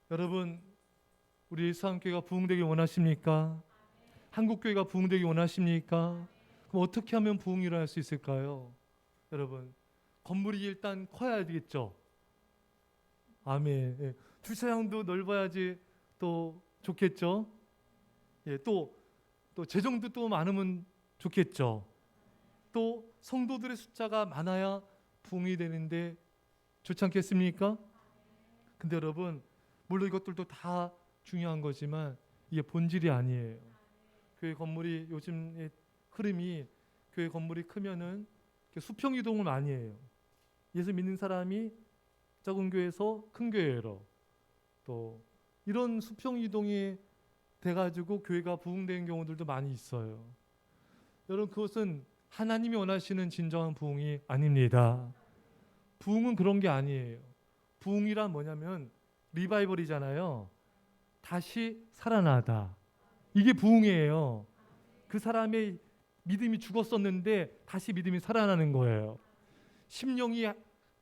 여러분, 우리 일상교회가 부흥되기 원하십니까? 한국교회가 부흥되기 원하십니까? 그럼 어떻게 하면 부흥이 일어날 수 있을까요? 여러분, 건물이 일단 커야 되겠죠. 아멘. 예. 주차장도 넓어야지 또 좋겠죠. 예, 또 재정도 또 많으면 좋겠죠. 또 성도들의 숫자가 많아야 부흥이 되는데 좋지 않겠습니까? 근데 여러분, 물론 이것들도 다 중요한 거지만 이게 본질이 아니에요. 교회 건물이 요즘의 흐름이 교회 건물이 크면은 수평 이동을 많이 해요. 예수 믿는 사람이 작은 교회에서 큰 교회로 또 이런 수평 이동이 돼가지고 교회가 부흥되는 경우들도 많이 있어요. 여러분, 그것은 하나님이 원하시는 진정한 부흥이 아닙니다. 부흥은 그런 게 아니에요. 부흥이란 뭐냐면 리바이벌이잖아요. 다시 살아나다. 이게 부흥이에요. 그 사람의 믿음이 죽었었는데 다시 믿음이 살아나는 거예요. 심령이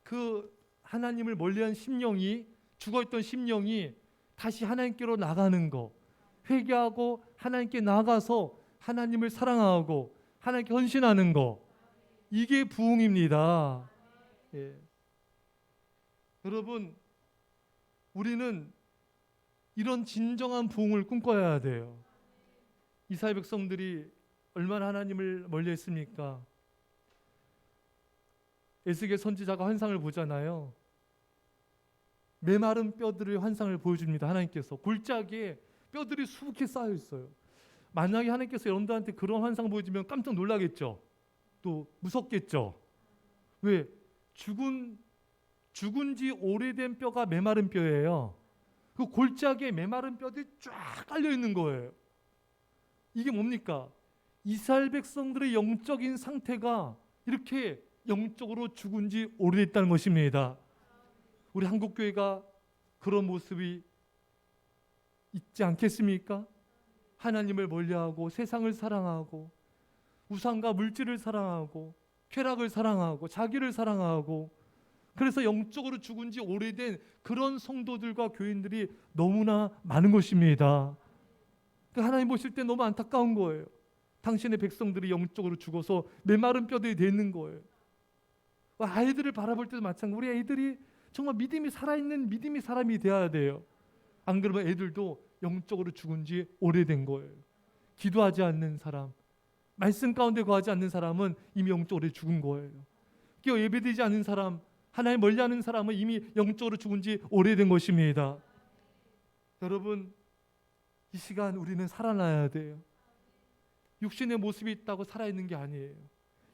그 하나님을 멀리한 심령이 죽어있던 심령이 다시 하나님께로 나가는 거. 회개하고 하나님께 나가서 하나님을 사랑하고 하나님께 헌신하는 거. 이게 부흥입니다. 예. 여러분, 우리는 이런 진정한 부흥을 꿈꿔야 돼요. 이스라엘 백성들이 얼마나 하나님을 멀리했습니까? 에스겔 선지자가 환상을 보잖아요. 메마른 뼈들의 환상을 보여줍니다. 하나님께서 골짜기에 뼈들이 수북히 쌓여 있어요. 만약에 하나님께서 여러분들한테 그런 환상 보여주면 깜짝 놀라겠죠. 또 무섭겠죠. 왜? 죽은 지 오래된 뼈가 메마른 뼈예요. 그 골짜기에 메마른 뼈들이 쫙 깔려 있는 거예요. 이게 뭡니까? 이스라엘 백성들의 영적인 상태가 이렇게 영적으로 죽은 지 오래됐다는 것입니다. 우리 한국교회가 그런 모습이 있지 않겠습니까? 하나님을 멀리하고 세상을 사랑하고 우상과 물질을 사랑하고 쾌락을 사랑하고 자기를 사랑하고 그래서 영적으로 죽은 지 오래된 그런 성도들과 교인들이 너무나 많은 것입니다. 하나님 보실 때 너무 안타까운 거예요. 당신의 백성들이 영적으로 죽어서 메마른 뼈들이 되는 거예요. 아이들을 바라볼 때도 마찬가지로 우리 애들이 정말 믿음이 살아있는 믿음의 사람이 되어야 돼요. 안 그러면 애들도 영적으로 죽은 지 오래된 거예요. 기도하지 않는 사람, 말씀 가운데 거하지 않는 사람은 이미 영적으로 죽은 거예요. 깨어 예배드리지 않는 사람, 하나님 멀리하는 사람은 이미 영적으로 죽은 지 오래된 것입니다. 여러분, 이 시간 우리는 살아나야 돼요. 육신의 모습이 있다고 살아있는 게 아니에요.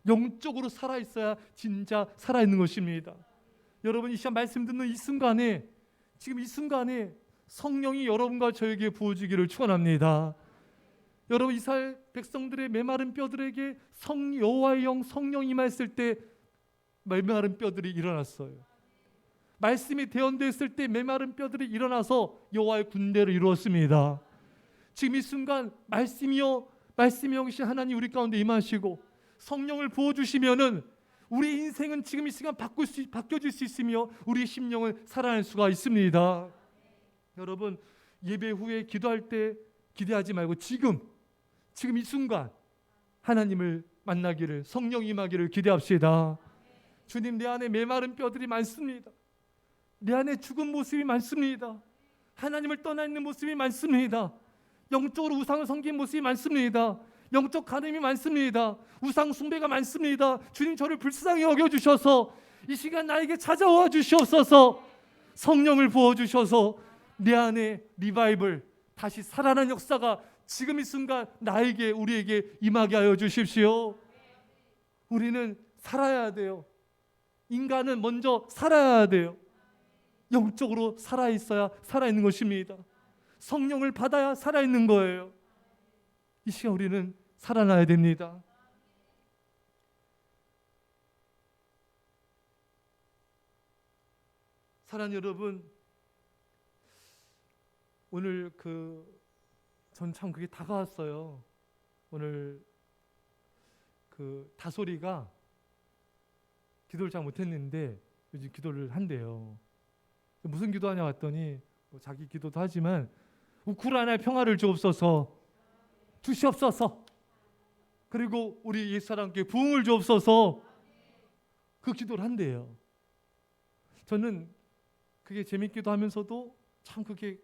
영적으로 살아있어야 진짜 살아있는 것입니다. 여러분, 이 시간 말씀 듣는 이 순간에 지금 이 순간에 성령이 여러분과 저에게 부어지기를 축원합니다. 여러분, 이스라엘 백성들의 메마른 뼈들에게 여호와의 영 성령이 임했을 때 메마른 뼈들이 일어났어요. 말씀이 대언됐을 때 메마른 뼈들이 일어나서 여호와의 군대를 이루었습니다. 지금 이 순간 말씀이요 영이신 하나님 우리 가운데 임하시고 성령을 부어주시면은 우리 인생은 지금 이 시간 바뀌어질 수 있으며 우리 심령은 살아날 수가 있습니다. 여러분, 예배 후에 기도할 때 기대하지 말고 지금 이 순간 하나님을 만나기를 성령 임하기를 기대합시다. 주님, 내 안에 메마른 뼈들이 많습니다. 내 안에 죽은 모습이 많습니다. 하나님을 떠나 있는 모습이 많습니다. 영적으로 우상을 섬긴 모습이 많습니다. 영적 가늠이 많습니다. 우상 숭배가 많습니다. 주님, 저를 불쌍히 여겨주셔서 이 시간 나에게 찾아와 주시옵소서. 성령을 부어주셔서 내 안에 리바이벌 다시 살아난 역사가 지금 이 순간 나에게 우리에게 임하게 하여 주십시오. 우리는 살아야 돼요. 인간은 먼저 살아야 돼요. 영적으로 살아있어야 살아있는 것입니다. 성령을 받아야 살아있는 거예요. 이 시간 우리는 살아나야 됩니다. 사랑하는 여러분, 오늘 전 참 그게 다가왔어요. 오늘 다솔이가 기도를 잘 못했는데 요즘 기도를 한대요. 무슨 기도하냐 왔더니 자기 기도도 하지만 우크라이나에 평화를 주옵소서, 주시옵소서. 그리고 우리 옛사람께 부흥을 주옵소서. 그 기도를 한대요. 저는 그게 재밌기도 하면서도 참 그게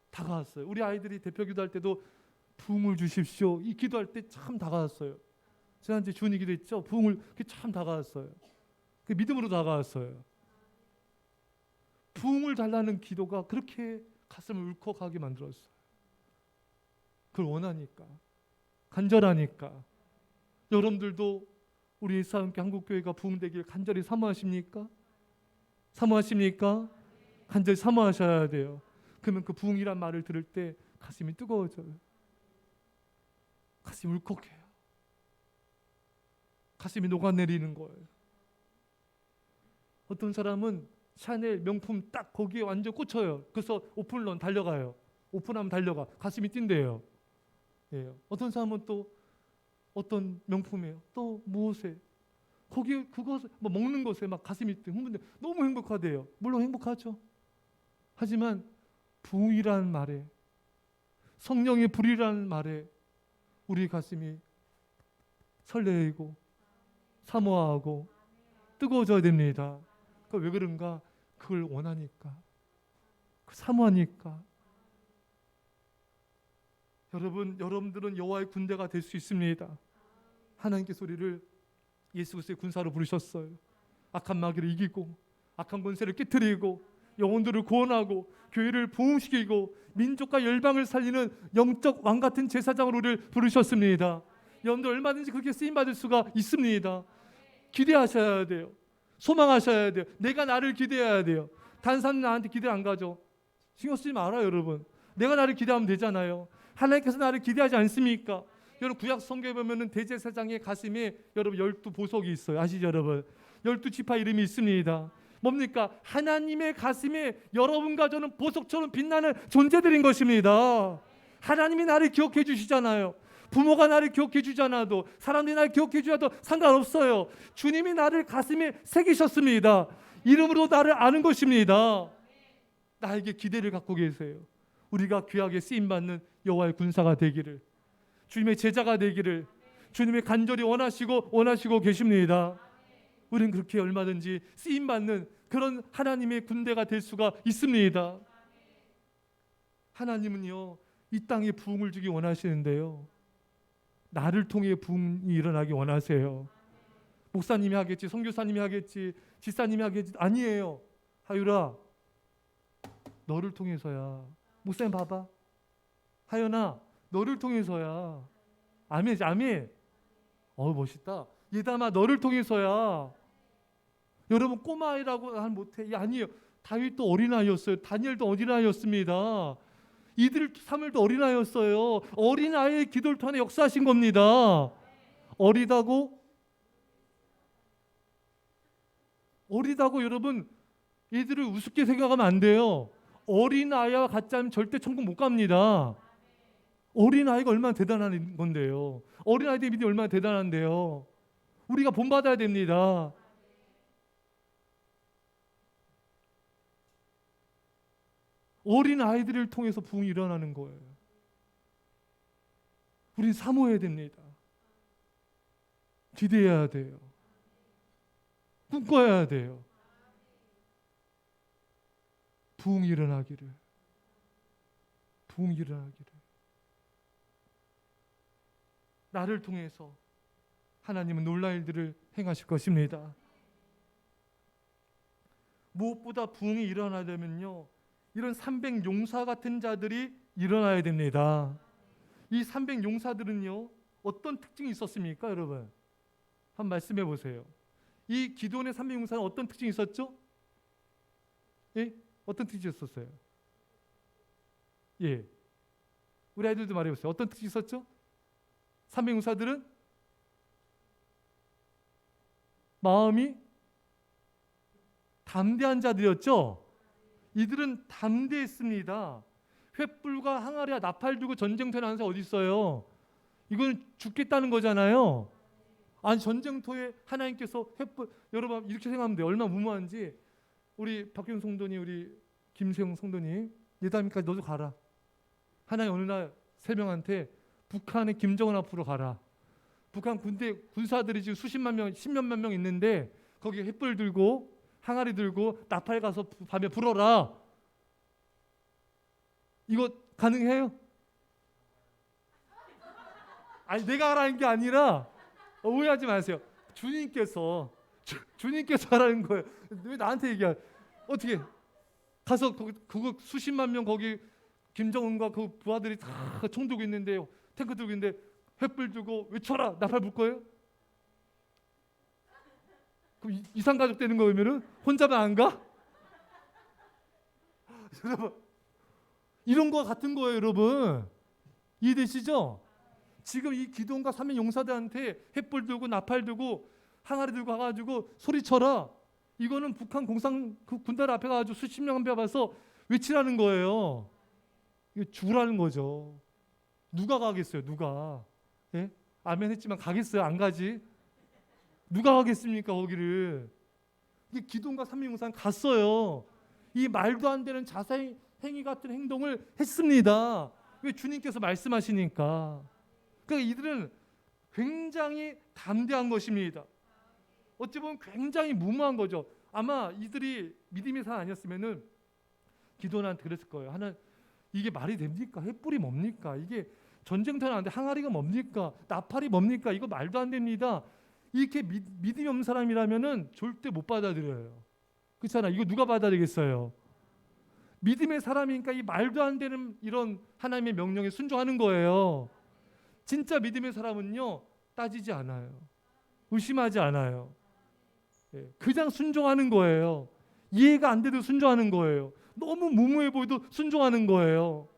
다가왔어요. 우리 아이들이 대표 기도할 때도 부흥을 주십시오, 이 기도할 때 참 다가왔어요. 지난주에 주은이 기도했죠. 부흥을, 그게 참 다가왔어요. 그 믿음으로 다가왔어요. 부흥을 달라는 기도가 그렇게 가슴을 울컥하게 만들었어요. 그걸 원하니까, 간절하니까. 여러분들도 우리 옛사람께 한국교회가 부흥되길 간절히 사모하십니까? 사모하십니까? 간절히 사모하셔야 돼요. 그러면 그 부흥이란 말을 들을 때 가슴이 뜨거워져요. 가슴이 울컥해요. 가슴이 녹아내리는 거예요. 어떤 사람은 샤넬 명품 딱 거기에 완전 꽂혀요. 그래서 오픈런 달려가요. 오픈하면 달려가. 가슴이 뛴대요. 예. 어떤 사람은 또 어떤 명품이에요. 또 무엇에 거기에 그것을 뭐 먹는 것에 막 가슴이 흥분돼 너무 행복하대요. 물론 행복하죠. 하지만 부흥이라는 말에, 성령의 불이라는 말에 우리 가슴이 설레이고 사모하고 뜨거워져야 됩니다. 그러니까 왜 그런가? 그걸 원하니까, 사모하니까. 여러분들은 여호와의 군대가 될 수 있습니다. 하나님께서 우리를 예수 그리스도의 군사로 부르셨어요. 악한 마귀를 이기고 악한 권세를 깨뜨리고 영혼들을 구원하고 교회를 부흥시키고 민족과 열방을 살리는 영적 왕 같은 제사장으로 우리를 부르셨습니다. 여러분들 얼마든지 그렇게 쓰임 받을 수가 있습니다. 기대하셔야 돼요. 소망하셔야 돼요. 내가 나를 기대해야 돼요. 다른 사람 나한테 기대 안 가죠. 신경 쓰지 말아요, 여러분. 내가 나를 기대하면 되잖아요. 하나님께서 나를 기대하지 않습니까? 여러분 구약 성경에 보면은 대제사장의 가슴에 여러분 12보석이 있어요. 아시죠, 여러분? 12지파 이름이 있습니다. 뭡니까? 하나님의 가슴에 여러분과 저는 보석처럼 빛나는 존재들인 것입니다. 하나님이 나를 기억해 주시잖아요. 부모가 나를 기억해 주지 않아도, 사람들이 나를 기억해 주어도 상관없어요. 주님이 나를 가슴에 새기셨습니다. 이름으로 나를 아는 것입니다. 나에게 기대를 갖고 계세요. 우리가 귀하게 쓰임받는 여호와의 군사가 되기를, 주님의 제자가 되기를 주님이 간절히 원하시고 계십니다. 우리는 그렇게 얼마든지 쓰임받는 그런 하나님의 군대가 될 수가 있습니다. 하나님은요, 이 땅에 부흥을 주기 원하시는데요, 나를 통해 부흥이 일어나기 원하세요. 목사님이 하겠지, 선교사님이 하겠지, 지사님이 하겠지, 아니에요. 하율아, 너를 통해서야. 목사님 봐봐. 하연아, 너를 통해서야. 아멘, 아멘. 멋있다. 예담아, 너를 통해서야. 여러분 꼬마아이라고 하면 못해. 아니에요. 다윗도 어린아이였어요. 다니엘도 어린아이였습니다. 이들 사무엘도 어린아이였어요. 어린아이의 기도를 통해 역사하신 겁니다. 어리다고 여러분 얘들을 우습게 생각하면 안 돼요. 어린아이와 같지 않으면 절대 천국 못 갑니다. 어린아이가 얼마나 대단한 건데요. 어린아이들의 믿음이 얼마나 대단한데요. 우리가 본받아야 됩니다. 어린아이들을 통해서 부흥이 일어나는 거예요. 우린 사모해야 됩니다. 기대해야 돼요. 꿈꿔야 돼요. 부흥이 일어나기를. 나를 통해서 하나님은 놀라운 일들을 행하실 것입니다. 무엇보다 부흥이 일어나려면요, 이런 300용사 같은 자들이 일어나야 됩니다. 이 300용사들은요 어떤 특징이 있었습니까, 여러분? 한번 말씀해 보세요. 이 기도원의 300용사는 어떤 특징이 있었죠? 예? 어떤 특징이 있었어요? 예. 우리 아이들도 말해보세요. 어떤 특징이 있었죠? 300용사들은 마음이 담대한 자들이었죠. 이들은 담대했습니다. 횃불과 항아리와 나팔 들고 전쟁터에 나가는 사람 어디 있어요? 이건 죽겠다는 거잖아요. 아니 전쟁터에 하나님께서 횃불, 여러분 이렇게 생각하면 돼요. 얼마나 무모한지. 우리 박경 성도님, 우리 김세용 성도님, 예담이까지 너도 가라. 하나님 어느 날 세 명한테 북한의 김정은 앞으로 가라. 북한 군대 군사들이 지금 수십만 명, 십몇만 명 있는데 거기 횃불 들고 항아리 들고 나팔 가서 밤에 불어라. 이거 가능해요? 아니 내가 하라는 게 아니라 오해하지 마세요. 주님께서 주님께서 하라는 거예요. 왜 나한테 얘기해? 어떻게 가서 그거 수십만 명 거기 김정은과 그 부하들이 다 총 들고 있는데 탱크 들고 있는데 횃불 들고 외쳐라 나팔 불 거예요? 그럼 이상가족 되는 거면은 혼자만 안 가? 여러분 이런 거 같은 거예요, 여러분. 이해되시죠? 지금 이 기도원과 삼위 용사들한테 횃불 들고 나팔 들고 항아리 들고 가가지고 소리쳐라. 이거는 북한 공산 그 군단 앞에 가가지고 수십 명 앞에 와서 외치라는 거예요. 이거 죽으라는 거죠. 누가 가겠어요? 누가? 예? 아멘 했지만 가겠어요? 안 가지? 누가 가겠습니까 거기를? 이 기도원과 삼위 용사는 갔어요. 이 말도 안 되는 자살 행위 같은 행동을 했습니다. 왜? 주님께서 말씀하시니까. 그러니까 이들은 굉장히 담대한 것입니다. 어찌 보면 굉장히 무모한 거죠. 아마 이들이 믿음의 사람 아니었으면은 기도원한테 그랬을 거예요. 하나 이게 말이 됩니까? 횃불이 뭡니까? 이게 전쟁터는 안 돼. 항아리가 뭡니까? 나팔이 뭡니까? 이거 말도 안 됩니다. 이렇게 믿음이 없는 사람이라면은 절대 못 받아들여요. 그렇잖아. 이거 누가 받아들이겠어요? 믿음의 사람이니까 이 말도 안 되는 이런 하나님의 명령에 순종하는 거예요. 진짜 믿음의 사람은요 따지지 않아요. 의심하지 않아요. 그냥 순종하는 거예요. 이해가 안 돼도 순종하는 거예요. 너무 무모해 보여도 순종하는 거예요.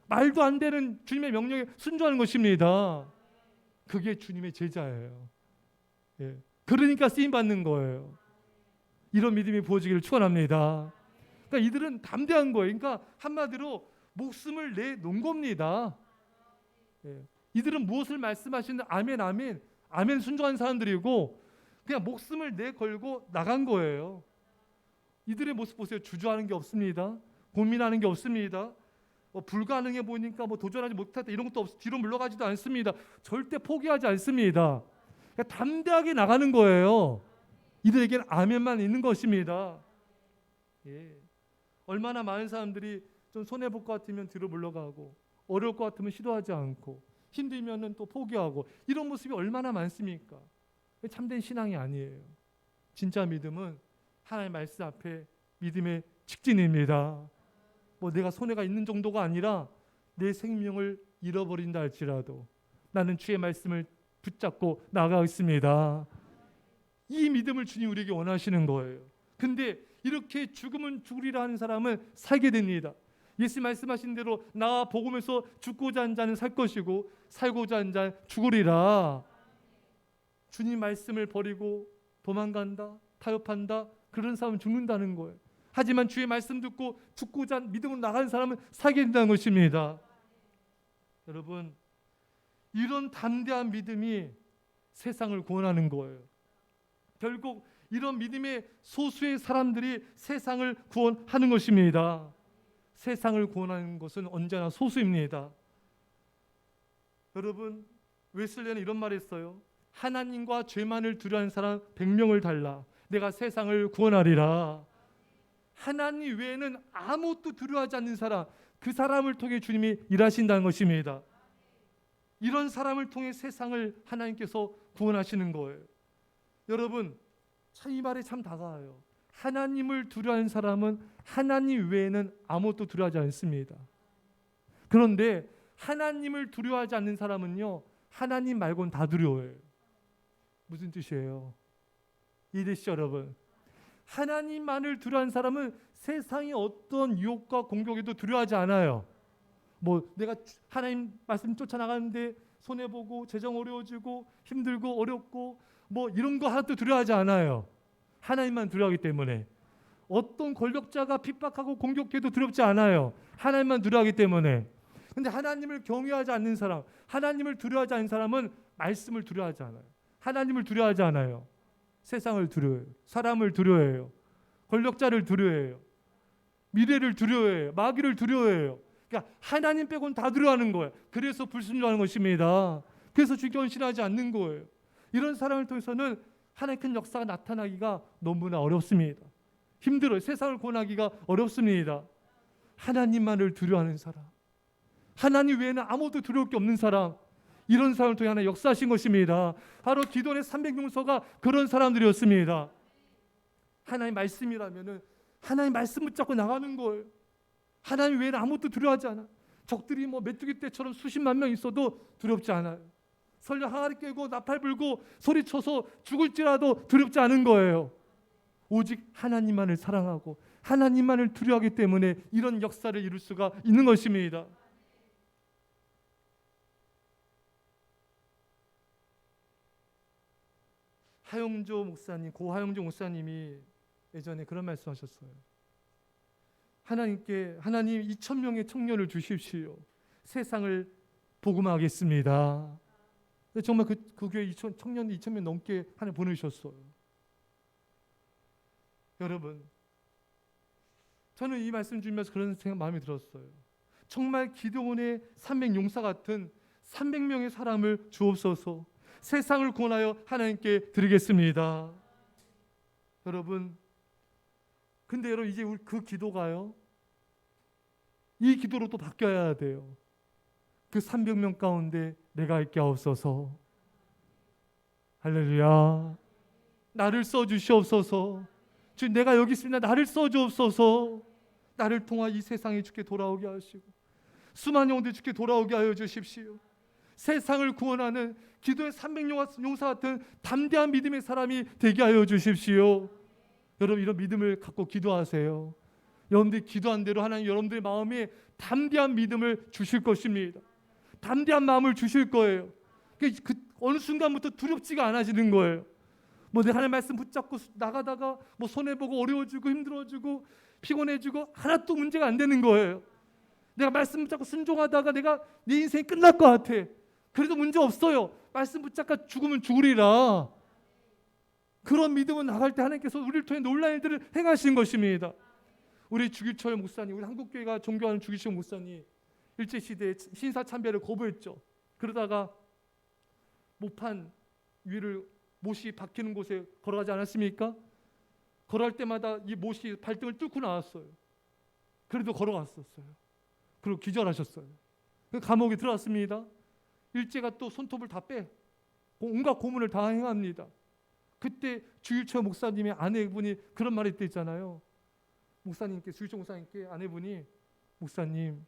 말도 안 되는 주님의 명령에 순종하는 것입니다. 그게 주님의 제자예요. 그러니까 쓰임 받는 거예요. 이런 믿음이 부어지기를 축원합니다. 그러니까 이들은 담대한 거예요. 그러니까 한마디로 목숨을 내놓은 겁니다. 이들은 무엇을 말씀하시는 아멘 아멘 아멘 순종한 사람들이고 그냥 목숨을 내걸고 나간 거예요. 이들의 모습 보세요. 주저하는 게 없습니다. 고민하는 게 없습니다. 불가능해 보이니까 도전하지 못했다 이런 것도 없어. 뒤로 물러가지도 않습니다. 절대 포기하지 않습니다. 그냥 담대하게 나가는 거예요. 이들에게는 아멘만 있는 것입니다. 얼마나 많은 사람들이 좀 손해볼 것 같으면 뒤로 물러가고 어려울 것 같으면 시도하지 않고 힘들면은 또 포기하고 이런 모습이 얼마나 많습니까? 참된 신앙이 아니에요. 진짜 믿음은 하나님의 말씀 앞에 믿음의 직진입니다. 내가 손해가 있는 정도가 아니라 내 생명을 잃어버린다 할지라도 나는 주의 말씀을 붙잡고 나가겠습니다. 이 믿음을 주님 우리에게 원하시는 거예요. 근데 이렇게 죽으면 죽으리라 하는 사람은 살게 됩니다. 예수 말씀하신 대로 나와 복음에서 죽고자 하는 자는 살 것이고 살고자 하는 자는 죽으리라. 주님 말씀을 버리고 도망간다, 타협한다, 그런 사람은 죽는다는 거예요. 하지만 주의 말씀 듣고 죽고자 하는 믿음으로 나가는 사람은 살게 된다는 것입니다. 여러분, 이런 담대한 믿음이 세상을 구원하는 거예요. 결국 이런 믿음의 소수의 사람들이 세상을 구원하는 것입니다. 세상을 구원하는 것은 언제나 소수입니다. 여러분, 웨슬리는 이런 말을 했어요. 하나님과 죄만을 두려워하는 사람 100명을 달라. 내가 세상을 구원하리라. 하나님 외에는 아무것도 두려워하지 않는 사람, 그 사람을 통해 주님이 일하신다는 것입니다. 이런 사람을 통해 세상을 하나님께서 구원하시는 거예요. 여러분, 참 이 말이 참 다가와요. 하나님을 두려워하는 사람은 하나님 외에는 아무것도 두려워하지 않습니다. 그런데 하나님을 두려워하지 않는 사람은요, 하나님 말고는 다 두려워해요. 무슨 뜻이에요? 이해되시죠, 여러분? 하나님만을 두려워하는 사람은 세상의 어떤 유혹과 공격에도 두려워하지 않아요. 내가 하나님 말씀 쫓아나가는데 손해보고 재정 어려워지고 힘들고 어렵고 이런 거 하나도 두려워하지 않아요. 하나님만 두려워하기 때문에. 어떤 권력자가 핍박하고 공격해도 두렵지 않아요. 하나님만 두려워하기 때문에. 근데 하나님을 경외하지 않는 사람, 하나님을 두려워하지 않는 사람은 말씀을 두려워하지 않아요. 하나님을 두려워하지 않아요. 세상을 두려워해요. 사람을 두려워해요. 권력자를 두려워해요. 미래를 두려워해요. 마귀를 두려워해요. 그러니까 하나님 빼고는 다 두려워하는 거예요. 그래서 불순종하는 것입니다. 그래서 주께 헌신하지 않는 거예요. 이런 사람을 통해서는 하나님의 큰 역사가 나타나기가 너무나 어렵습니다. 힘들어요. 세상을 구원하기가 어렵습니다. 하나님만을 두려워하는 사람, 하나님 외에는 아무도 두려울 게 없는 사람, 이런 사람을 통해 하나님 역사하신 것입니다. 바로 기도원의 300용서가 그런 사람들이었습니다. 하나님 말씀이라면은 하나님 말씀 붙잡고 나가는 거예요. 하나님 외에는 아무것도 두려워하지 않아. 적들이 뭐 메뚜기 떼처럼 수십만 명 있어도 두렵지 않아요. 설령 항아리 깨고 나팔 불고 소리쳐서 죽을지라도 두렵지 않은 거예요. 오직 하나님만을 사랑하고 하나님만을 두려워하기 때문에 이런 역사를 이룰 수가 있는 것입니다. 하용조 목사님, 고 하용조 목사님이 예전에 그런 말씀하셨어요. 하나님께 하나님 2,000명의 청년을 주십시오. 세상을 복음하겠습니다. 정말 그 교회 청년 2,000명 넘게 하나님 보내주셨어요. 여러분, 저는 이 말씀 주면서 그런 생각 마음이 들었어요. 정말 기도원의 300용사 같은 300명의 사람을 주옵소서. 세상을 구원하여 하나님께 드리겠습니다. 여러분, 근데 여러분 이제 그 기도가요, 이 기도로 또 바뀌어야 돼요. 그 300명 가운데 내가 있게 하옵소서. 할렐루야. 나를 써주시옵소서. 주, 내가 여기 있습니다. 나를 써주옵소서. 나를 통하 이 세상에 주께 돌아오게 하시고 수많은 영혼들 주께 돌아오게 하여 주십시오. 세상을 구원하는 기도의 300용사 같은 담대한 믿음의 사람이 되게 하여 주십시오. 여러분, 이런 믿음을 갖고 기도하세요. 여러분들이 기도한 대로 하나님 여러분들의 마음에 담대한 믿음을 주실 것입니다. 담대한 마음을 주실 거예요. 그 어느 순간부터 두렵지가 않아지는 거예요. 뭐 내가 하나님 말씀 붙잡고 나가다가 뭐 손해보고 어려워지고 힘들어지고 피곤해지고 하나도 문제가 안 되는 거예요. 내가 말씀 붙잡고 순종하다가 내가 내 인생이 끝날 것 같아. 그래도 문제 없어요. 말씀 붙잡고 죽으면 죽으리라. 그런 믿음은 나갈 때 하나님께서 우리를 통해 놀라운 일들을 행하신 것입니다. 우리 주기철 목사님, 우리 한국교회가 존경하는 주기철 목사님, 일제시대에 신사참배를 거부했죠. 그러다가 모판 위를 못이 박히는 곳에 걸어가지 않았습니까? 걸어갈 때마다 이 못이 발등을 뚫고 나왔어요. 그래도 걸어갔었어요. 그리고 기절하셨어요. 감옥에 들어왔습니다. 일제가 또 손톱을 다 빼 온갖 고문을 다 행합니다. 그때 주일철 목사님의 아내분이 그런 말을 했잖아요. 목사님께, 주일철 목사님께 아내분이, 목사님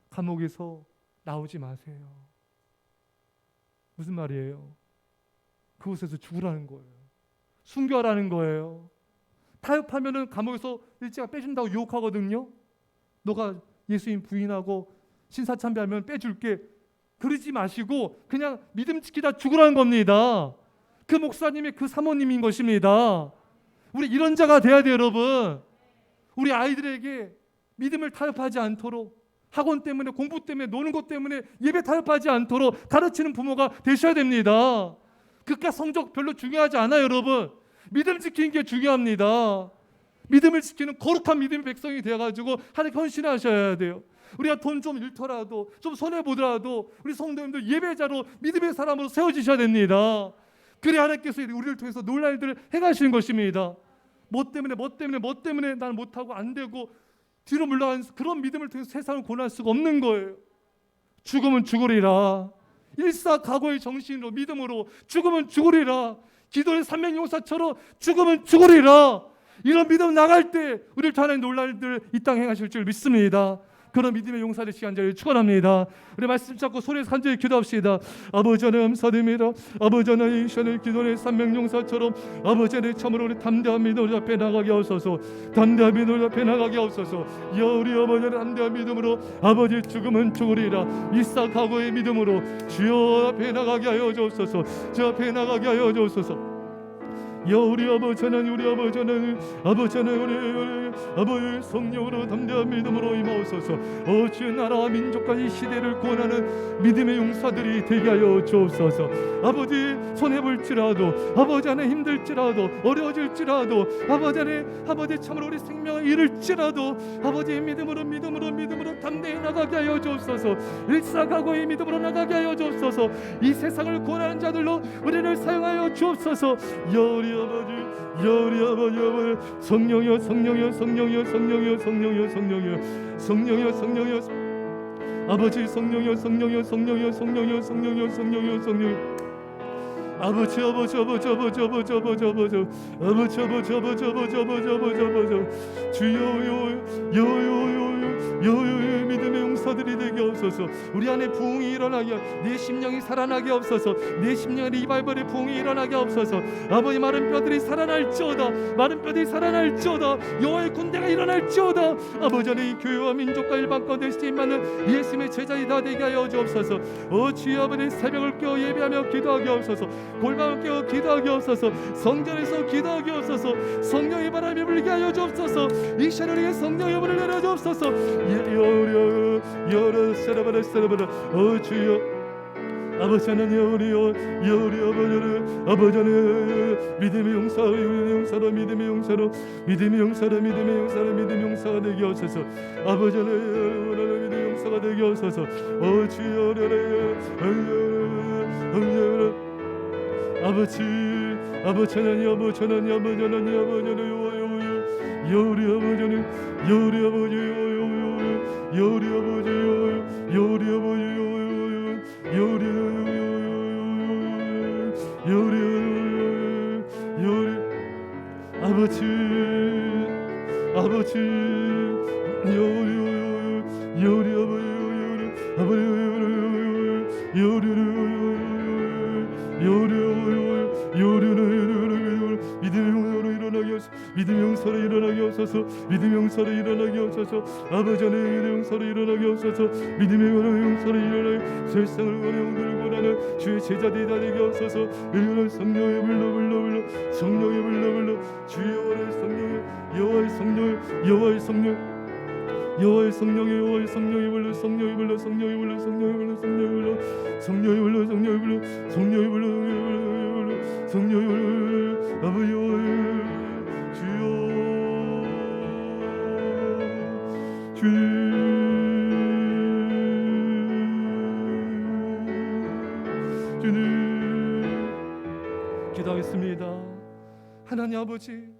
감옥에서 나오지 마세요. 무슨 말이에요? 그곳에서 죽으라는 거예요. 순교하라는 거예요. 타협하면은 감옥에서 일제가 빼준다고 유혹하거든요. 너가 예수님 부인하고 신사참배하면 빼줄게. 그러지 마시고 그냥 믿음 지키다 죽으라는 겁니다. 그 목사님의 그 사모님인 것입니다. 우리 이런 자가 돼야 돼요, 여러분. 우리 아이들에게 믿음을 타협하지 않도록, 학원 때문에, 공부 때문에, 노는 것 때문에 예배 타협하지 않도록 가르치는 부모가 되셔야 됩니다. 그깟 성적 별로 중요하지 않아요, 여러분. 믿음 지키는 게 중요합니다. 믿음을 지키는 거룩한 믿음의 백성이 되어가지고 하나님께 헌신하셔야 돼요. 우리가 돈 좀 잃더라도, 좀 손해보더라도 우리 성도님들 예배자로 믿음의 사람으로 세워지셔야 됩니다. 그래 하나님께서 우리를 통해서 놀라운 일들을 행하시는 것입니다. 뭐 때문에 나는 못하고 안 되고 뒤로 물러가는 그런 믿음을 통해서 세상을 고난할 수가 없는 거예요. 죽으면 죽으리라. 일사각오의 정신으로, 믿음으로 죽으면 죽으리라. 기도의 300용사처럼 죽으면 죽으리라. 이런 믿음 나갈 때 우리를 하나님 놀라운 일들 이 땅에 행하실 줄 믿습니다. 그런 믿음의 용사들 시간 자리를 축원합니다. 우리 말씀 잡고 소리에서 간절히 기도합시다. 아버지 하나님 감사드립니다. 아버지 하나님 이 시간에 기도의 300용사처럼 아버지 하나님 참으로 우리 담대한 믿음으로 앞에 나가게 하옵소서. 담대한 믿음으로 앞에 나가게 하옵소서. 여 우리 아버지 하나님 담대한 믿음으로 아버지 죽으면 죽으리라. 일사각오의 믿음으로 주여 앞에 나가게 하여 주옵소서. 저 앞에 나가게 하여 주옵소서. 야 우리 아버지 하나님, 우리 아버지 하나님, 아버지 하나님, 아버지 성령으로 담대한 믿음으로 임하옵소서. 주의 나라와 민족과 이 시대를 구원하는 믿음의 용사들이 되게 하여 주옵소서. 아버지 손해볼지라도, 아버지 안에 힘들지라도, 어려워질지라도, 아버지 안에 아버지 참으로 우리 생명을 잃을지라도 아버지 믿음으로 담대히 나가게 하여 주옵소서. 일사각오의 믿음으로 나가게 하여 주옵소서. 이 세상을 구원하는 자들로 우리를 사용하여 주옵소서. 우리 아버지, 우리 아버지, 성령이여, 성령이여, 성령이여, 성령이여, 성령이여, 성령이여, 성령이여, 성령이여, 아버지 성령이여, 성령이여, 성령이여, 성령이여, 성령이여, 성령이여, 성령이여, 아버지, 아버지, 아버지, 아버지, 아버지, 아버지, 아버지, 아버지, 아버지, 아버지, 아버지, 아버지, 아버지, 아버지, 주여, 요요요요요요요 믿음의 용사들이 되게 없어서 우리 안에 부흥이 일어나게, 내 심령이 살아나게 없어서, 내 심령의 리바이벌의 부흥이 일어나게 없어서. 아버지 마른 뼈들이 살아날지어다, 마른 뼈들이 살아날지어다, 여호와의 군대가 일어날지어다. 아버지 안에 이 교회와 민족과 일반 가운데 쓰임받는 예수님의 제자이 다 되게 하여 주옵소서. 주여 아버지 새벽을 깨어 예배하며 기도하게 하옵소서. 골방을 깨어 기도하게 하옵소서. 성전에서 기도하게 하옵소서. 성령의 바람이 불게 하여 주옵소서. 이 시간에 성령의 불을 내려 주옵소서. 주여 아버지 하나님, 우리 아버지 하나님, 믿음의 용사로, 믿음의 용사로, 믿음의 용사로, 믿음의 용사로, 믿음의 용사가 되게 하소서. 아버지 하나님, 믿음의 용사가 되게 하소서. 주여 아버지 하나님, 아버지 하나님, 아버지 하나님, 아버지 하나님, 우리 아버지는 우리 아버지, 우리 아버지, 우리 아버지, 아버지, 아버지, 믿음의 용사로 일어나게 하소서. 믿음의 용사로 일어나게 하소서. 아버지 하나님, 믿음의 용사로 일어나게 하소서. 믿음의 용사로 일어나게, 세상을 원하는 원하는 주의 제자들이 다 되게 하소서. 성령의 불러 성령의 불러 주의 원하는 성령의 여호와의 성령, 여호와의 성령, 여호와의 성령의 여호와의 성령이 불러, 성령이 불러, 성령이 불러, 성령이 불러, 성령이 불러, 성령이 불러, 성령이 불러, 성령이 불러, 성령이 불러, 아버지 주여, 주님 기도하겠습니다. 하나님 아버지,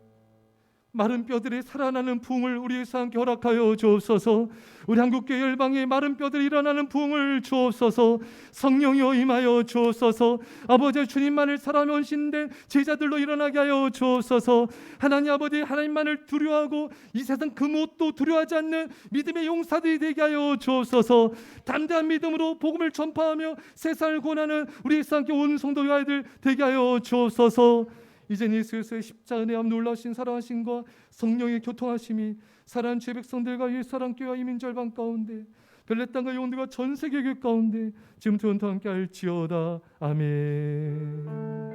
마른 뼈들이 살아나는 부흥을 우리에서 함께 허락하여 주옵소서. 우리 한국교회 열방에 마른 뼈들이 일어나는 부흥을 주옵소서. 성령이여 임하여 주옵소서. 아버지 주님만을 사랑하며 헌신된 제자들로 일어나게 하여 주옵소서. 하나님 아버지, 하나님만을 두려워하고 이 세상 그 무엇도 두려워하지 않는 믿음의 용사들이 되게 하여 주옵소서. 담대한 믿음으로 복음을 전파하며 세상을 구원하는 우리에서 함께 온 성도의 아이들 되게 하여 주옵소서. 이제 예수의 십자가 내 앞 놀라신 사랑하심과 성령의 교통하심이 사랑하는 죄 백성들과 이 사랑교회와 이민절방 가운데 별내 땅과 영혼들과 전 세계 교회 가운데 지금부터 함께 할지어다. 아멘.